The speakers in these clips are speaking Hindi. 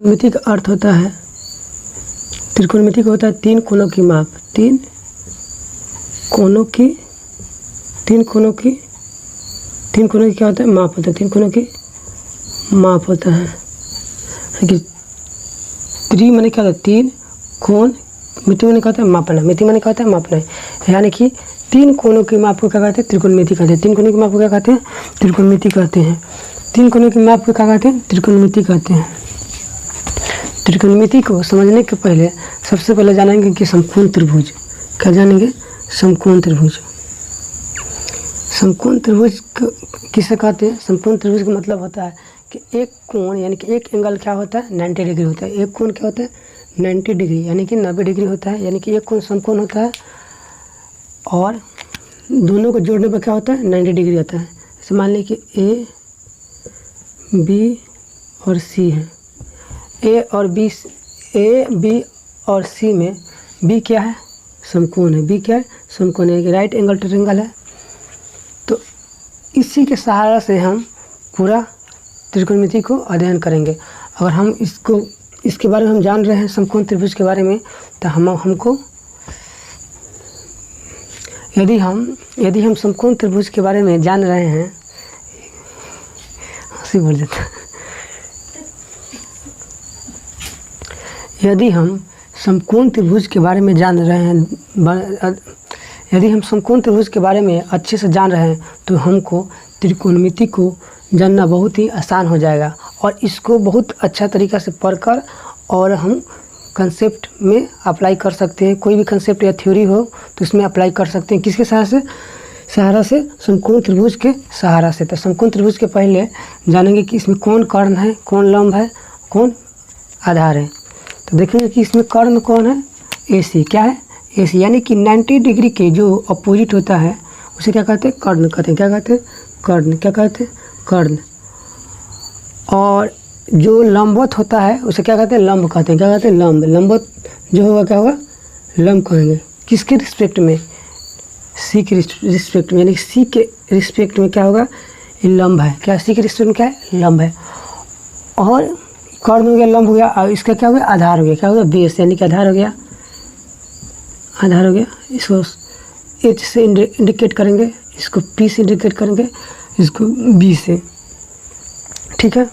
त्रिकोणमिति का अर्थ होता है, त्रिकोणमिति का होता है तीन कोणों की माप, तीन कोणों की क्या होता है, माप होता है, तीन कोणों की माप होता है। कि त्रि माने क्या होता है, तीन, कोण, मिति माने क्या होता है, मापना, मिति माने क्या होता है, मापना। यानी कि तीन कोणों की माप को क्या कहते हैं, त्रिकोणमिति कहते हैं। तीन कोणों की माप को क्या कहते हैं, त्रिकोणमिति कहते हैं। तीन कोणों की माप को क्या कहते हैं, त्रिकोणमिति कहते हैं। त्रिकोणमिति को समझने के पहले सबसे पहले जानेंगे कि समकोण त्रिभुज। क्या जानेंगे, समकोण त्रिभुज। समकोण त्रिभुज किसे कहते हैं? समकोण त्रिभुज का मतलब होता है कि एक कोण यानी कि एक एंगल क्या होता है, 90 डिग्री होता है। एक कोण क्या होता है, 90 डिग्री यानी कि 90 डिग्री होता है। यानी कि एक कोण समकोण होता है और दोनों को जोड़ने पर क्या होता है, 90 डिग्री होता है। जैसे मान लीजिए कि ए, बी और सी है। ए, बी और सी में बी क्या है, समकोण है। बी क्या है, समकोण है, राइट एंगल ट्रायंगल है। तो इसी के सहारा से हम पूरा त्रिकोणमिति को अध्ययन करेंगे। अगर हम इसके बारे में हम जान रहे हैं, समकोण त्रिभुज के बारे में, तो हमको यदि हम समकोण त्रिभुज के बारे में जान रहे हैं, हंसी बोल देता है। यदि हम समकोण त्रिभुज के बारे में जान रहे हैं, यदि हम समकोण त्रिभुज के बारे में अच्छे से जान रहे हैं, तो हमको त्रिकोणमिति को जानना बहुत ही आसान हो जाएगा और इसको बहुत अच्छा तरीक़ा से पढ़कर और हम कंसेप्ट में अप्लाई कर सकते हैं। कोई भी कंसेप्ट या थ्योरी हो तो इसमें अप्लाई कर सकते हैं। किसके सहारा से समकोण त्रिभुज के सहारा से। तो समकोण त्रिभुज के पहले जानेंगे कि इसमें कौन कर्ण है, कौन लंब है, कौन आधार है। तो देखेंगे कि इसमें कर्ण कौन है, AC। क्या है, AC, यानी कि 90 डिग्री के जो अपोजिट होता है उसे क्या कहते हैं, कर्ण कहते हैं। क्या कहते हैं, कर्ण। क्या कहते हैं, कर्ण। और जो लंबवत होता है उसे क्या कहते हैं, लंब कहते हैं। क्या कहते हैं, लंब। लंबवत जो होगा क्या होगा, लंब कहेंगे। किसके रिस्पेक्ट में, C के रिस्पेक्ट में। यानी कि C के रिस्पेक्ट में क्या होगा, ये लंब है। क्या C के रिस्पेक्ट में क्या है, लंब है। और कर्ण हो गया, लंब हो गया, और इसका क्या हो गया, आधार हो गया। क्या हो गया, बेस, यानी कि आधार हो गया, आधार हो गया। इसको H से इंडिकेट करेंगे, इसको P से इंडिकेट करेंगे, इसको B से। ठीक है।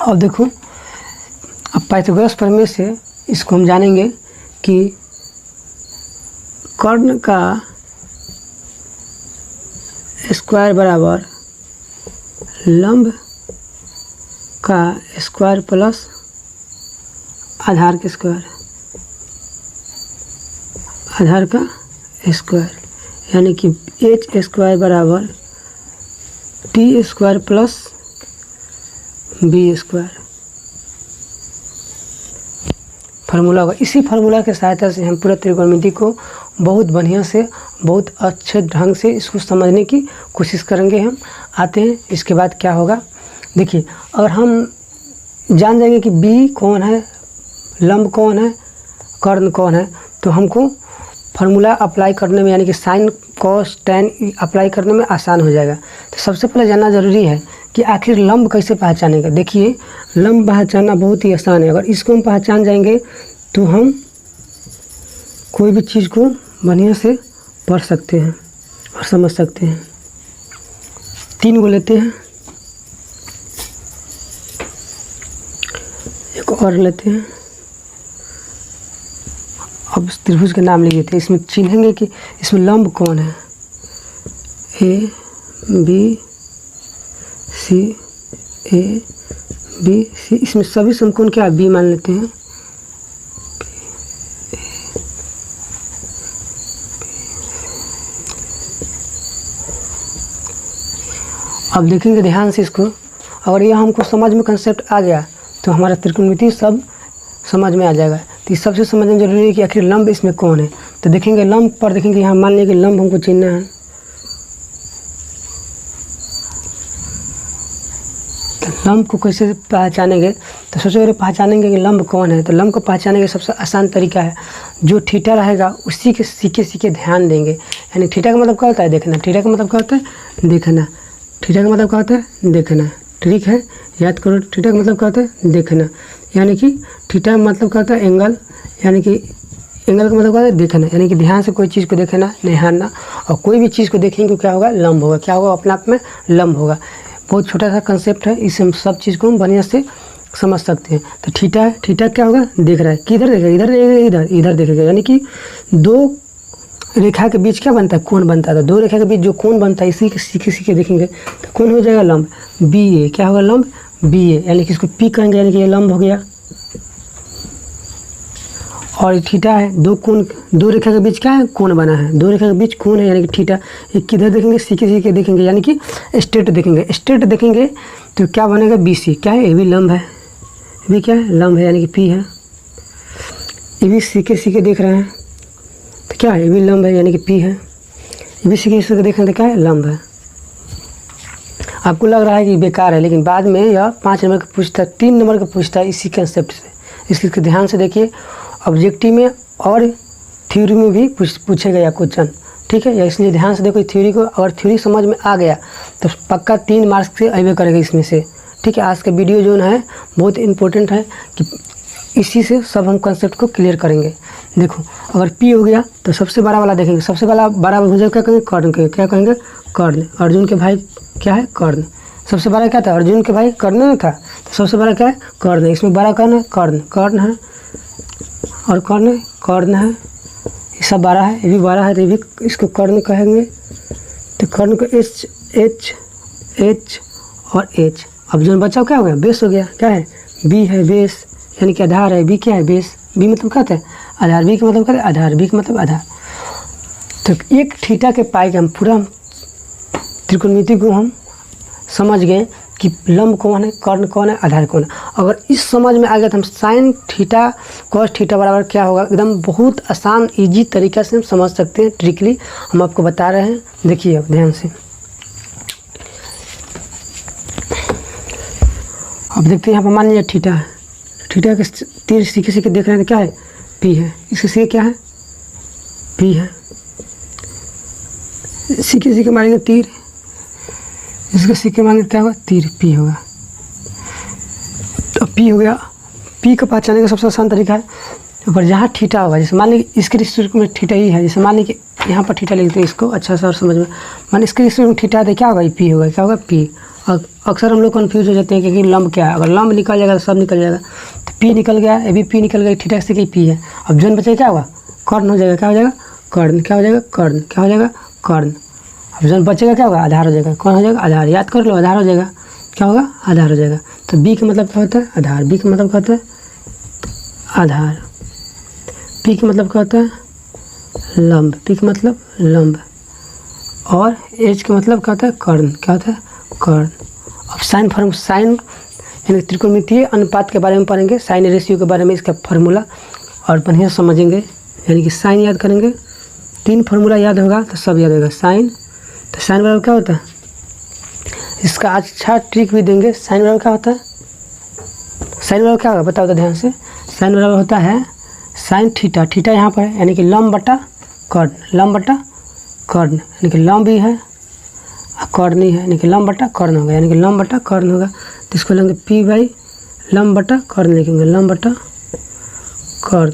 अब देखो, अब पाइथागोरस प्रमेय से इसको हम जानेंगे कि कर्ण का स्क्वायर बराबर लंब का स्क्वायर प्लस आधार का स्क्वायर, आधार का स्क्वायर। यानी कि H स्क्वायर बराबर T square plus B square formula होगा। इसी फार्मूला के सहायता से हम पूरा त्रिकोणमिति को बहुत बढ़िया से, बहुत अच्छे ढंग से इसको समझने की कोशिश करेंगे। हम आते हैं इसके बाद क्या होगा। देखिए, अगर हम जान जाएंगे कि B कौन है, लंब कौन है, कर्ण कौन है, तो हमको फार्मूला अप्लाई करने में, यानी कि साइन कॉस टैन अप्लाई करने में आसान हो जाएगा। तो सबसे पहले जानना ज़रूरी है कि आखिर लंब कैसे पहचानेंगे। देखिए, लंब पहचानना बहुत ही आसान है। अगर इसको हम पहचान जाएंगे तो हम कोई भी चीज़ को बढ़िया से पढ़ सकते हैं और समझ सकते हैं। तीन को लेते हैं, एक और लेते हैं। अब त्रिभुज के नाम लिए थे, इसमें चिन्हेंगे कि इसमें लंब कौन है, A B C, A B C। इसमें सभी समकोण क्या B मान लेते हैं। अब देखेंगे ध्यान से इसको। अगर यह हमको समझ में कंसेप्ट आ गया तो हमारा त्रिकोणमिति सब समझ में आ जाएगा। तो इस सबसे समझना जरूरी है कि आखिर लंब इसमें कौन है। तो देखेंगे लंब पर, देखेंगे यहाँ मान लीजिए कि लंब हमको चिन्हना है। तो लंब को कैसे पहचानेंगे, तो सबसे पहले पहचानेंगे कि लंब कौन है। तो लंब को पहचानने का सबसे आसान तरीका है, जो थीटा रहेगा उसी के सीखे ध्यान देंगे। यानी थीटा का मतलब क्या होता है, देखना। थीटा का मतलब क्या होता है, देखना। थीटा का मतलब क्या होता है, देखना। ठीक है, याद करो, थीटा का मतलब क्या होता है, देखना, यानी कि थीटा का मतलब क्या होता है, एंगल, यानी कि एंगल का मतलब क्या होता है, देखना, यानी कि ध्यान से कोई चीज़ को देखना, निहारना, और कोई भी चीज़ को देखेंगे तो क्या होगा, लंब होगा, क्या होगा, अपने आप में लंब होगा। बहुत छोटा सा कंसेप्ट है, इससे हम सब चीज़ को हम बढ़िया से समझ सकते हैं। तो थीटा है, थीटा क्या होगा, देख रहा है, किधर देखेगा, इधर देखेगा, इधर इधर देखेगा, यानी कि दो रेखा के बीच क्या बनता है, कोण बनता है। तो दो रेखा के बीच जो कोण बनता है इसी के सीखे देखेंगे तो कौन हो जाएगा, लंब, बी ए, क्या होगा, लंब बी ए, यानी कि इसको पी कहेंगे, यानी कि ये लंब हो गया। और थीटा है, दो कोण, दो रेखा के बीच क्या है, कोण बना है, दो रेखा के बीच कोण है, यानी कि थीटा। ये किधर देखेंगे, सीखे देखेंगे, यानी कि स्ट्रेट देखेंगे, स्ट्रेट देखेंगे तो क्या बनेगा, बी सी, क्या है, ये भी लंब है, ये भी क्या है, लंब है, यानी कि पी है। ये भी सीखे देख रहे हैं तो क्या है, ये भी लंब है, यानी कि पी है। ये भी सीखे देख रहे हैं तो क्या है, लंब है। आपको लग रहा है कि बेकार है, लेकिन बाद में यह 5 नंबर का पूछता है, 3 नंबर का पूछता है इसी कंसेप्ट से, इसलिए ध्यान से देखिए। ऑब्जेक्टिव में और थ्योरी में भी पूछेगा या क्वेश्चन, ठीक है, या इसलिए ध्यान से देखो थ्योरी को। अगर थ्योरी समझ में आ गया तो पक्का 3 मार्क्स से अवे करेगा इसमें से, ठीक है। आज का वीडियो जो है बहुत इंपॉर्टेंट है कि इसी से सब हम कंसेप्ट को क्लियर करेंगे। देखो अगर पी हो गया तो सबसे बड़ा वाला देखेंगे, सबसे बड़ा भुजा क्या कहेंगे, कर्ण कहेंगे, क्या कहेंगे, कर्ण। अर्जुन के भाई क्या है, कर्ण। सबसे बड़ा क्या था, अर्जुन के भाई कर्ण नहीं था, तो सबसे बड़ा क्या है, कर्ण। इसमें बड़ा कर्ण है, कर्ण है, और कर्ण है, ये सब 12 है, ये भी 12 है, तो ये भी इसको कर्ण कहेंगे। तो कर्ण को एच और एच। अब जो बचा क्या हो गया, बेस हो गया, क्या है, बी है, बेस, यानी कि आधार है। बी क्या है, बेस। बी मतलब क्या होता है, आधार। बी का मतलब क्या है, आधार। बी का मतलब आधार। तो एक थीटा के पाई के हम पूरा त्रिकोणमिति को हम समझ गए कि लंब कौन है, कर्ण कौन है, आधार कौन है। अगर इस समझ में आ गया तो हम साइन थीटा कॉस थीटा बराबर क्या होगा, एकदम बहुत आसान इजी तरीक़ा से हम समझ सकते हैं। ट्रिकली हम आपको बता रहे हैं, देखिए अब ध्यान से। अब देखते हैं यहाँ पर मान लीजिए थीटा है, थीटा के तीर सीखे देख रहे हैं तो क्या है, पी है। इसके सीखे क्या है, पी है। सीखे मारेंगे तीर, इसका सीखे मारेंगे क्या होगा, तीर, पी होगा। तो पी हो गया। पी को पहचानने का सबसे आसान तरीका है, ऊपर जहाँ थीटा होगा, जैसे मान लीजिए इसके रिश्ते में थीटा ही है, जैसे मान लीजिए यहाँ पर थीटा लिखते हैं, इसको अच्छा सा और समझ में, मान इसके रिश्ते में थीटा है, क्या होगा, पी होगा, क्या होगा, पी। और अक्सर हम लोग कन्फ्यूज हो जाते हैं कि लंब क्या है। अगर लंब निकल जाएगा तो सब निकल जाएगा, तो पी निकल गया, ये भी पी निकल गया, थीटा से पी है। अब जन बचे क्या होगा, कर्ण हो जाएगा, क्या हो जाएगा, कर्ण, क्या हो जाएगा, कर्ण, क्या हो जाएगा, कर्ण। अब जन बचेगा क्या होगा, आधार हो जाएगा, कौन हो जाएगा, आधार। याद कर लो, आधार हो जाएगा, क्या होगा, आधार हो जाएगा। तो बी का मतलब क्या होता है, आधार। बी का मतलब क्या होता है, आधार। पी का मतलब क्या होता है, लंब। पी का मतलब लंब। और एच का मतलब क्या होता है, कर्ण, क्या होता है, कर्ण। अब साइन यानी त्रिकोणमितीय अनुपात के बारे में पढ़ेंगे, साइन रेशियो के बारे में, इसका फार्मूला और बढ़िया समझेंगे। यानी कि साइन याद करेंगे, 3 फार्मूला याद होगा तो सब याद होगा। साइन, तो साइन बराबर क्या होता है, इसका अच्छा ट्रिक भी देंगे। साइन बराबर क्या होता है, साइन बराबर क्या होगा बताओ तो ध्यान से। साइन बराबर होता है साइन थीटा, थीटा यहाँ पर है, यानी कि लंब बटा कर्ण, लंब बटा कर्ण, यानी कि लंब भी है कर्ण ही है, यानी कि लंब बटा कर्ण होगा, यानी कि लंब बटा कर्ण होगा। तो इसको लेंगे पी बाई लंब बटा कर्ण लिखेंगे, लंब बटा कर्ण,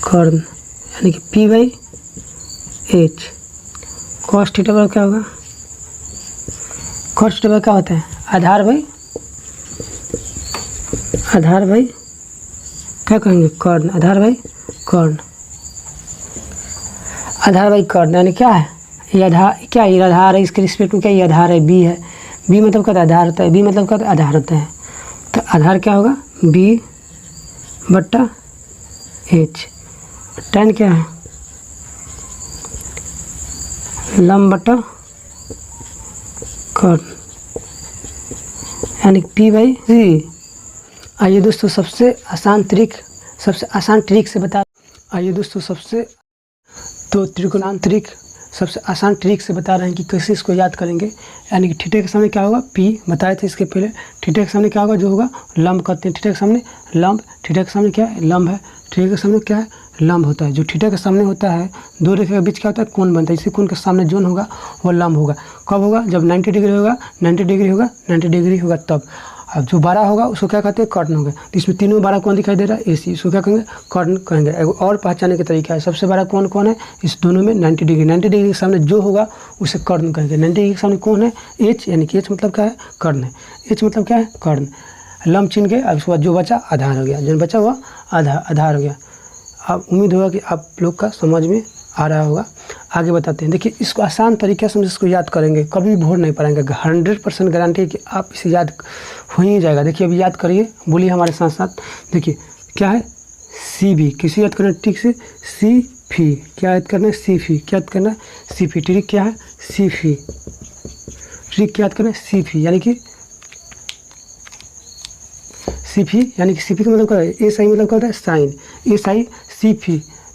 कर्ण, यानी कि P by H. Cos theta बराबर क्या होगा, कॉस थीटा बराबर क्या होता है, आधार बाई क्या कहेंगे, कर्ण, आधार बाई कर्ण, आधार बाई कर्ण, यानी क्या है, ये आधार, क्या ये आधार है, इसके रिस्पेक्ट में क्या ये आधार है, बी है। बी मतलब क्या आधार होता है, बी मतलब क्या आधार होता है। तो आधार क्या होगा, बी बट्टा एच। tan क्या है, लंब बट्टा कर्ण, यानी पी बाई सी। आइए दोस्तों सबसे आसान ट्रिक से बता, आइए दोस्तों त्रिकोणांतरिक सबसे आसान ट्रिक से बता रहे हैं कि कैसे इसको याद करेंगे। यानी कि थीटा के सामने क्या होगा, पी बताए थे इसके पहले। थीटा के सामने क्या होगा, जो होगा लंब कहते हैं, थीटा के सामने लंब, थीटा के सामने क्या है, लंब है, थीटा के सामने क्या है, लंब होता है। जो थीटा के सामने होता है, दो रेखा के बीच क्या होता है, कोण बनता है। इसी कोण के सामने जोन होगा वो लंब होगा। कब होगा, जब 90 डिग्री होगा, 90 डिग्री होगा, 90 डिग्री होगा तब। अब जो 12 होगा उसको क्या कहते हैं, कर्ण होगा। तो इसमें तीनों 12 कौन दिखाई दे रहा है, AC, इसको क्या कहेंगे, कर्ण कहेंगे। और पहचानने का तरीका है, सबसे बड़ा कौन कौन है इस दोनों में, 90 डिग्री। 90 डिग्री के सामने जो होगा उसे कर्ण कहेंगे। 90 डिग्री के सामने कौन है, H, यानी कि H मतलब क्या है, कर्ण है। H मतलब क्या है, कर्ण। लंब चिन्ह के अब उसके बाद जो बचा आधार हो गया, जो बचा हुआ आधार हो गया। अब उम्मीद होगा कि आप लोग का समझ में आ रहा होगा। आगे बताते हैं। देखिए इसको आसान तरीके से हम इसको याद करेंगे, कभी भी भूल नहीं पाएंगे। 100% गारंटी है कि आप इसे याद हो ही जाएगा। देखिए अभी याद करिए, बोलिए हमारे साथ साथ। देखिए क्या है, CV, किसी याद करना ठीक से, CV, क्या याद करना है, CV, क्या याद करना है, CV। ट्रिक क्या है, CV, ट्रिक क्या याद करना है, CV, यानी कि CV, यानी कि CV का मतलब क्या है, SI मतलब क्या होता है, साइन, SI, CV,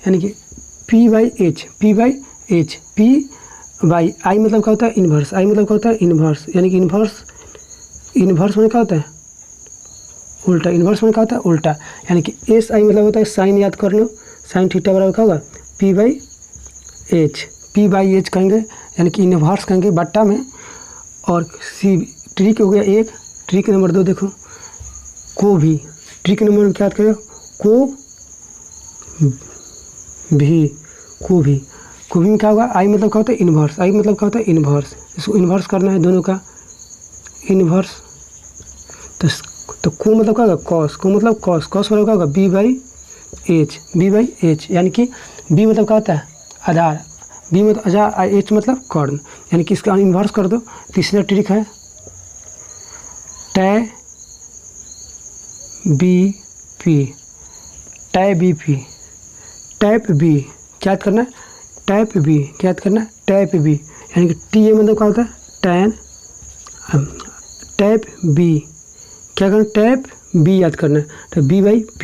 यानी कि P/H, P/H, P/I मतलब क्या होता है, इन्वर्स, I मतलब क्या होता है, इन्वर्स, यानी कि इन्वर्स में क्या होता है, उल्टा। इन्वर्स में क्या होता है, उल्टा। यानी कि SI मतलब होता है साइन, याद कर लो, साइन थीटा बराबर क्या होगा, P/H, P/H कहेंगे, यानी कि इन्वर्स कहेंगे बट्टा में। और CV, ट्रिक हो गया एक। ट्रिक नंबर 2 देखो, को भी, ट्रिक नंबर क्या याद करें, को भी में क्या होगा, I मतलब क्या होता है, इन्वर्स, I मतलब क्या होता है, इन्वर्स। इसको इन्वर्स करना है दोनों का, इन्वर्स। तो को मतलब क्या होगा, कॉस, को मतलब कॉस, कॉस मतलब क्या होगा, B/H, यानी कि B मतलब क्या होता है, आधार, B मतलब आधार, H मतलब कर्ण, यानी कि इसका इन्वर्स कर दो। तीसरा ट्रिक है टै BP, टैप B, क्या याद करना है, टैप B, क्या याद करना है, टैप B, यानी कि TA मतलब क्या होता है, टैन, टैप B, क्या करना, टैप B याद करना है। तो B/P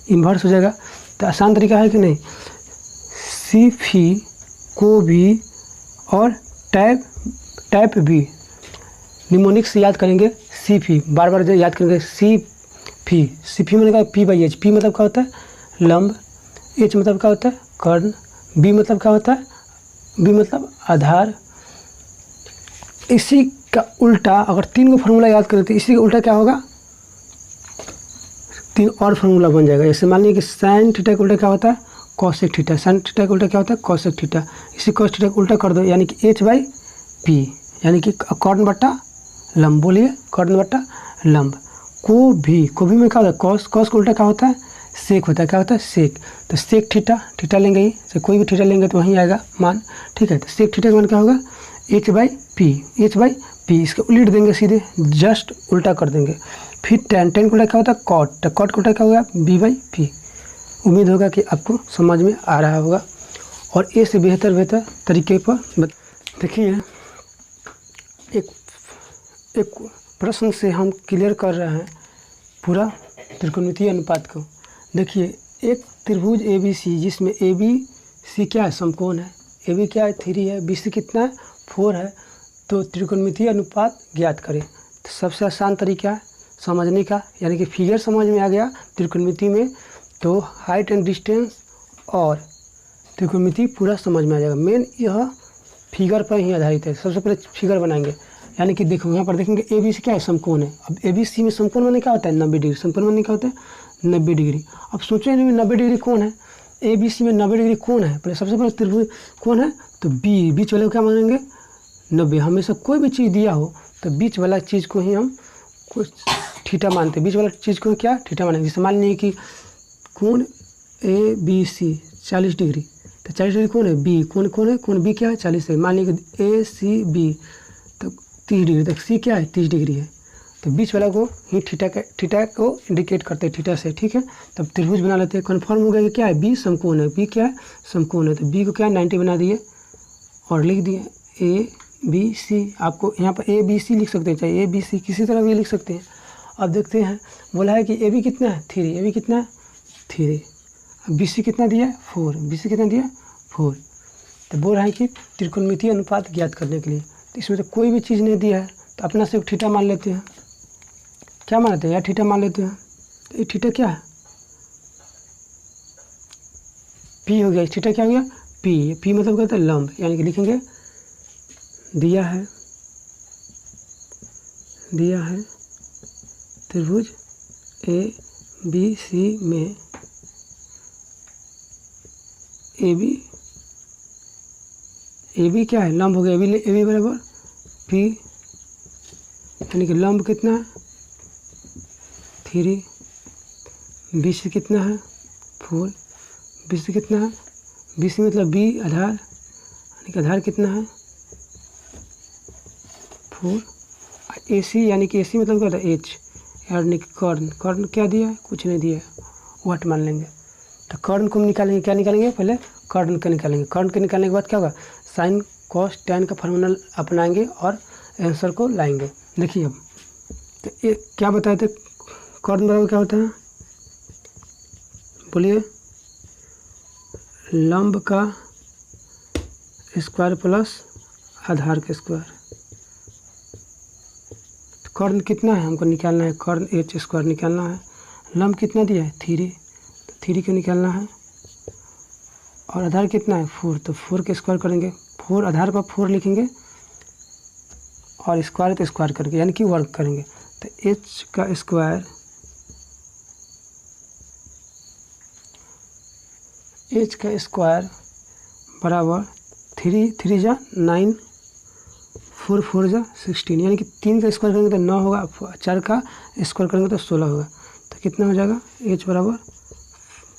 इन्वर्स हो जाएगा। तो आसान तरीका है कि नहीं, CV को भी और टैप B निमोनिक से याद करेंगे। CV बार बार याद करेंगे, CV मतलब क्या, P/H, P मतलब क्या होता है, लंब, H मतलब क्या होता है, कर्ण, B मतलब क्या होता है, B मतलब आधार। इसी का उल्टा अगर 3 को फार्मूला याद करें तो इसी का उल्टा क्या होगा, 3 और फार्मूला बन जाएगा। जैसे मान लीजिए कि साइन थीटा का उल्टा क्या होता है, कॉसेक थीटा, साइन थीटा का उल्टा क्या होता है, कॉसेक थीटा। इसी कॉस थीटा का उल्टा कर दो, यानी कि H/P, यानी कि कर्ण बट्टा लंब। बोलिए, कर्ण बट्टा लंब। को भी में क्या होता है, कॉस, कॉस का उल्टा क्या होता है, सेक होता है, क्या होता है, सेक। तो सेक थीटा लेंगे ही, तो कोई भी थीटा लेंगे तो वहीं आएगा मान, ठीक है। तो सेक थीटा का मान क्या होगा, H/P, इसके उल्ट देंगे सीधे, जस्ट उल्टा कर देंगे। फिर टेन का उल्टा क्या होता है, कॉट, तो कॉट का उल्टा क्या होगा, B/P। उम्मीद होगा कि आपको समझ में आ रहा होगा और ए से बेहतर तरीके पर देखिए। एक प्रश्न से हम क्लियर कर रहे हैं पूरा त्रिकोणमितीय अनुपात को। देखिए एक त्रिभुज ABC जिसमें ABC क्या है, समकोण है, AB क्या है, 3 है, BC कितना है, 4 है। तो त्रिकोणमितीय अनुपात ज्ञात करें। तो सबसे आसान तरीका है समझने का, यानी कि फिगर समझ में आ गया त्रिकोणमिति में तो हाइट एंड डिस्टेंस और त्रिकोणमिति पूरा समझ में आ जाएगा। मेन यह फिगर पर ही आधारित है। सबसे पहले फिगर बनाएंगे, यानी कि देखो यहाँ पर देखेंगे ABC क्या है, समकोण है। अब ABC में समकोण माने क्या होता है, 90 डिग्री। समकोण माने क्या होता है, 90 डिग्री। अब सोचें 90 डिग्री कौन है, ABC में 90 डिग्री कौन है, पहले सबसे पहले त्रिभुज कौन है, तो बीच वाले को क्या मानेंगे, 90। हमेशा कोई भी चीज़ दिया हो तो बीच वाला चीज़ को ही हम कुछ थीटा मानते हैं, बीच वाला चीज़ को क्या थीटा मानेंगे। जैसे मान लीजिए कि कोण ABC 40 डिग्री, तो 40 डिग्री कौन है, B, कौन है, कोण B क्या है, 40 है। मान लीजिए कि ACB तो 30 डिग्री, तक C क्या है, 30 डिग्री है। तो बीच वाला को ही थीटा को इंडिकेट करते हैं, थीटा से, ठीक है। तब त्रिभुज बना लेते हैं। कन्फर्म हो गया कि क्या है, B समकोण है, B क्या है, समकोण है। तो B को क्या 90 बना दिए और लिख दिए ABC। आपको यहाँ पर ABC लिख सकते हैं, चाहे ABC किसी तरह भी लिख सकते हैं। अब देखते हैं, बोला है कि AB कितना है, 3, AB कितना है, 3। अब BC कितना दिया है, 4, BC कितना दिया, 4। तो बोल रहा है कि त्रिकोणमितीय अनुपात ज्ञात करने के लिए। तो इसमें तो कोई भी चीज़ नहीं दिया है, तो अपना से थीटा मान लेते हैं। क्या मानते हैं यार, थीटा मान लेते हैं। तो ये थीटा क्या है, पी हो गया, थीटा क्या हो गया पी। पी मतलब क्या होता है लंब, यानी कि लिखेंगे दिया है त्रिभुज ए बी सी में ए बी क्या है लंब हो गया, ए बी बराबर पी, यानी कि लंब कितना है 3, बी सी कितना है 4, बी सी कितना है, बी सी मतलब बी आधार, यानी कि आधार कितना है 4, ए सी यानी कि ए सी मतलब क्या होता है एच, यानी कि कर्ण क्या दिया है, कुछ नहीं दिया है, वाट मान लेंगे। तो कर्ण को निकालेंगे, क्या निकालेंगे पहले कर्ण का निकालेंगे। कर्ण के निकालने के बाद क्या होगा साइन कॉस टैन का फार्मूला अपनाएंगे और आंसर को लाएंगे। देखिए अब तो ये क्या बताए थे, कर्ण बराबर क्या होता है, बोलिए लंब का स्क्वायर प्लस आधार का स्क्वायर। तो कर्ण कितना है हमको निकालना है, कर्ण एच स्क्वायर निकालना है। लंब कितना दिया है 3, तो 3 को निकालना है, और आधार कितना है 4, तो 4 के स्क्वायर करेंगे, 4 आधार पर 4 लिखेंगे और स्क्वायर तो स्क्वायर करके यानी कि वर्ग करेंगे। तो एच का स्क्वायर बराबर 3 जा 9, 4 जा 16, यानी कि 3 का स्क्वायर करेंगे तो 9 होगा, 4 का स्क्वायर करेंगे तो 16 होगा। तो कितना हो जाएगा एच बराबर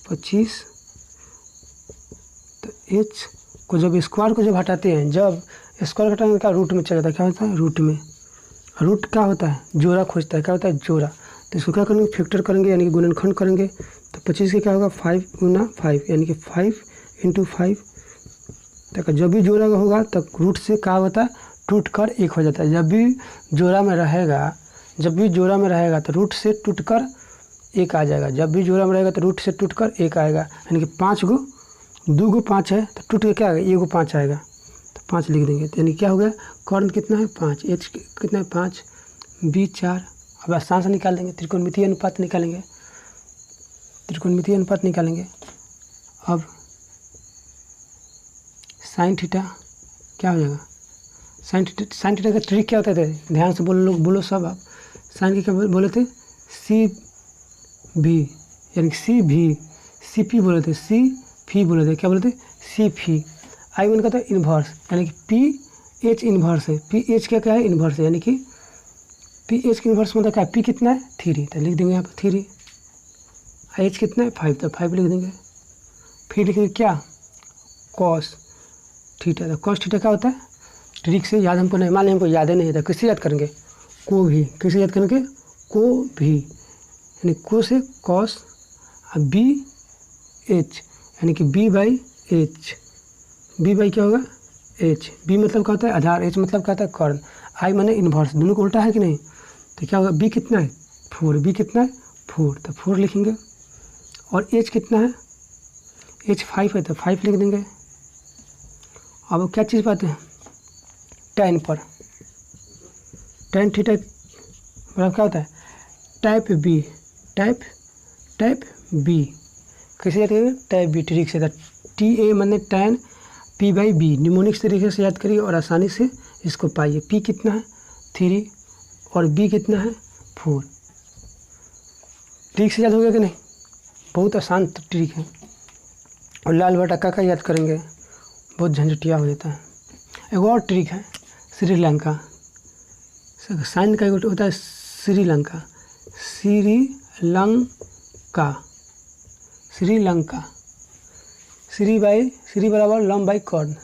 25। तो एच को जब स्क्वायर को जब हटाते हैं, जब स्क्वायर हटाने का रूट में चला जाता है, क्या होता है रूट में, रूट क्या होता है जोड़ा खोजता है, क्या होता है जोड़ा। तो इसको क्या करेंगे फैक्टर करेंगे यानी कि गुणनखंड करेंगे। तो 25 के क्या होगा 5 गुना 5, यानी कि 5 × 5 तक जब भी जोड़ा होगा तब रूट से क्या होता है टूट कर 1 हो जाता है। जब भी जोड़ा में रहेगा तो रूट से टूट कर 1 आ जाएगा। जब भी जोड़ा में रहेगा तो रूट से टूट कर 1 आएगा, यानी कि 5 गो 2 गो 5 है तो टूट के क्या आएगा 1 गो 5 आएगा, तो 5 लिख देंगे। तो यानी क्या हो गया कर्ण कितना है 5, एच कितना है 5, बी 4। अब आसान से निकाल देंगे, त्रिकोणमितीय अनुपात निकालेंगे। अब साइन थीटा क्या हो जाएगा, साइन थीटा का ट्रिक क्या होता है, ध्यान से बोलो सब। आप साइन के क्या बोले थे सी भी, यानी सी पी बोले थे, क्या बोले थे सी फी। आई वन का था इन्वर्स, यानी कि पी एच इन्वर्स है, पी एच क्या है इन्वर्स है, यानी कि पी एच की इन्वर्स मतलब क्या है, पी कितना है 3, तो लिख देंगे यहाँ पर 3, एच कितना है 5, तो 5 लिख देंगे। फिर लिखेंगे क्या कॉस थीटा। तो कॉस थीटा क्या होता है, ट्रिक से याद हमको नहीं, मान लें हमको याद नहीं था, किससे याद करेंगे किससे याद करेंगे यानी को से कॉस, बी एच यानी कि बी बाई क्या होगा एच, बी मतलब क्या होता है आधार, एच मतलब क्या होता है कर्ण, आई माने इन्वर्स, दोनों को उल्टा है कि नहीं। तो क्या होगा बी कितना है 4, तो 4 लिखेंगे, और एच कितना है एच 5 है तो 5 लिख देंगे। अब क्या चीज़ पाते हैं tan पर, tan थीटा बराबर क्या होता है टाइप बी, कैसे याद करिए टाइप बी ट्रिक से, टी ए मैंने tan P by B mnemonic तरीके से याद करिए और आसानी से इसको पाइए। पी कितना है 3 और बी कितना है 4, ट्रिक से याद हो गया कि नहीं, बहुत आसान ट्रिक है। और लाल बटा का याद करेंगे, बहुत झंझटिया हो जाता है। एक और ट्रिक है श्रीलंका, साइन का एक होता है श्रीलंका, श्री बराबर लंब बाई कर्ण,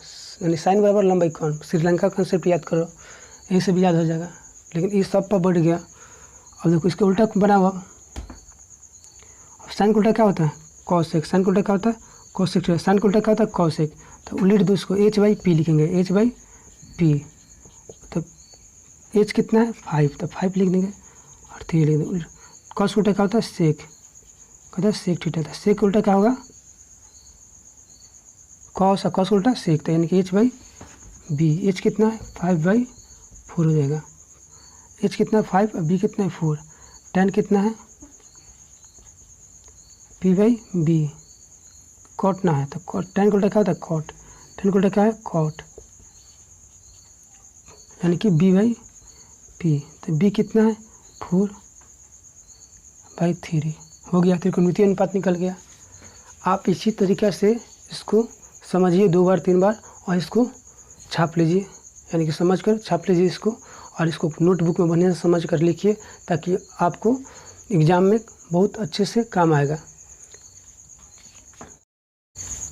यानी साइन बराबर लंब बाई कर्ण। श्रीलंका का कंसेप्ट याद करो, यही से भी याद हो जाएगा, लेकिन इस सब पर बढ़ गया। अब देखो इसके उल्टा बना हुआ, साइन का उल्टा क्या होता है कॉसेक, साइन का उल्टा क्या होता है कॉसेक, साइन का उल्टा क्या होता है कॉसेक। तो उलट दो इसको, एच बाई पी लिखेंगे, एच बाई पी, तो एच कितना है 5, तो 5 लिख देंगे और 3 लिख देंगे। कॉस उल्टा क्या होता है सेक, कहता है सेक थीटा, था सेक उल्टा क्या होगा कॉस, और कॉस उल्टा सेक, तो यानी कि एच बाई बी, एच कितना है 5/4 हो जाएगा, एच कितना है 5 और बी कितना है 4, tan कितना है पी बाई बी, कॉट ना है तो कॉट, टेन का उल्टा क्या होता है कॉट, टेन का उल्टा क्या है कॉट, यानी कि बी बाई पी। तो बी कितना है 4/3 हो गया, त्रिकोणमितीय अनुपात निकल गया। आप इसी तरीक़े से इसको समझिए 2 बार 3 बार और इसको छाप लीजिए, यानी कि समझ कर छाप लीजिए इसको, और इसको नोटबुक में बढ़िया से समझ कर लिखिए ताकि आपको एग्ज़ाम में बहुत अच्छे से काम आएगा।